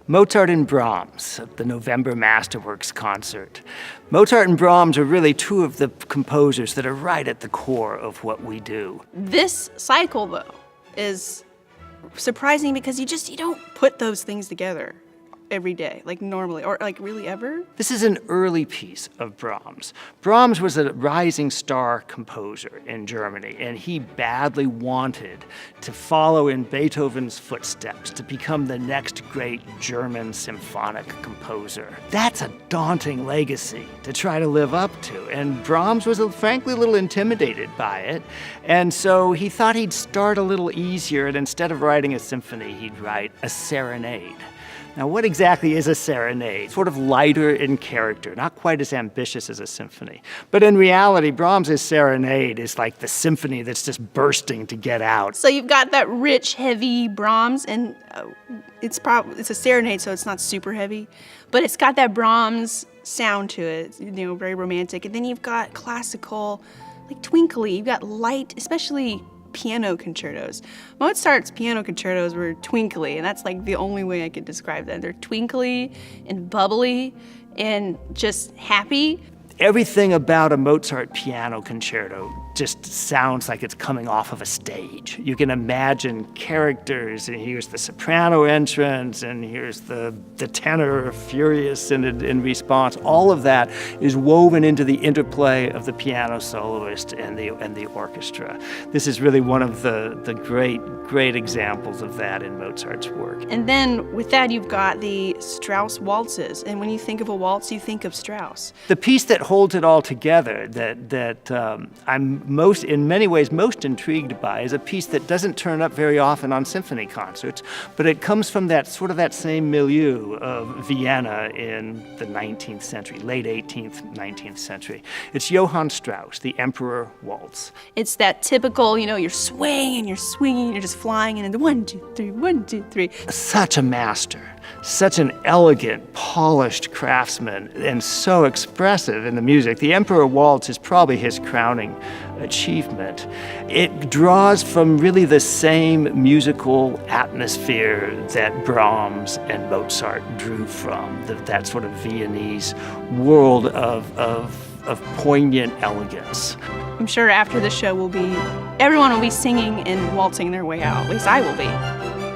Mozart and Brahms, the November Masterworks concert. Mozart and Brahms are really two of the composers that are right at the core of what we do. This cycle, though, is surprising because you don't put those things together every day, like normally, or like really ever. This is an early piece of Brahms. Brahms was a rising star composer in Germany, and he badly wanted to follow in Beethoven's footsteps to become the next great German symphonic composer. That's a daunting legacy to try to live up to, and Brahms was frankly a little intimidated by it, and so he thought he'd start a little easier, and instead of writing a symphony, he'd write a serenade. Now, what exactly is a serenade? Sort of lighter in character, not quite as ambitious as a symphony. But in reality, Brahms' serenade is like the symphony that's just bursting to get out. So you've got that rich, heavy Brahms, and it's a serenade, so it's not super heavy, but it's got that Brahms sound to it, very romantic. And then you've got classical, like twinkly. You've got light, especially piano concertos. Mozart's piano concertos were twinkly, and that's like the only way I could describe them. They're twinkly and bubbly and just happy. Everything about a Mozart piano concerto just sounds like it's coming off of a stage. You can imagine characters, and here's the soprano entrance, and here's the tenor furious in response. All of that is woven into the interplay of the piano soloist and the orchestra. This is really one of the great examples of that in Mozart's work. And then with that, you've got the Strauss waltzes, and when you think of a waltz, you think of Strauss. The piece that holds it all together, that I'm in many ways most intrigued by, is a piece that doesn't turn up very often on symphony concerts, but it comes from that same milieu of Vienna in the 19th century, late 18th, 19th century. It's Johann Strauss, the Emperor Waltz. It's that typical, you're swaying and you're swinging, you're just flying, and then 1, 2, 3, 1, 2, 3. Such a master. Such an elegant, polished craftsman, and so expressive in the music. The Emperor Waltz is probably his crowning achievement. It draws from really the same musical atmosphere that Brahms and Mozart drew from, that sort of Viennese world of poignant elegance. I'm sure after the show everyone will be singing and waltzing their way out. At least I will be.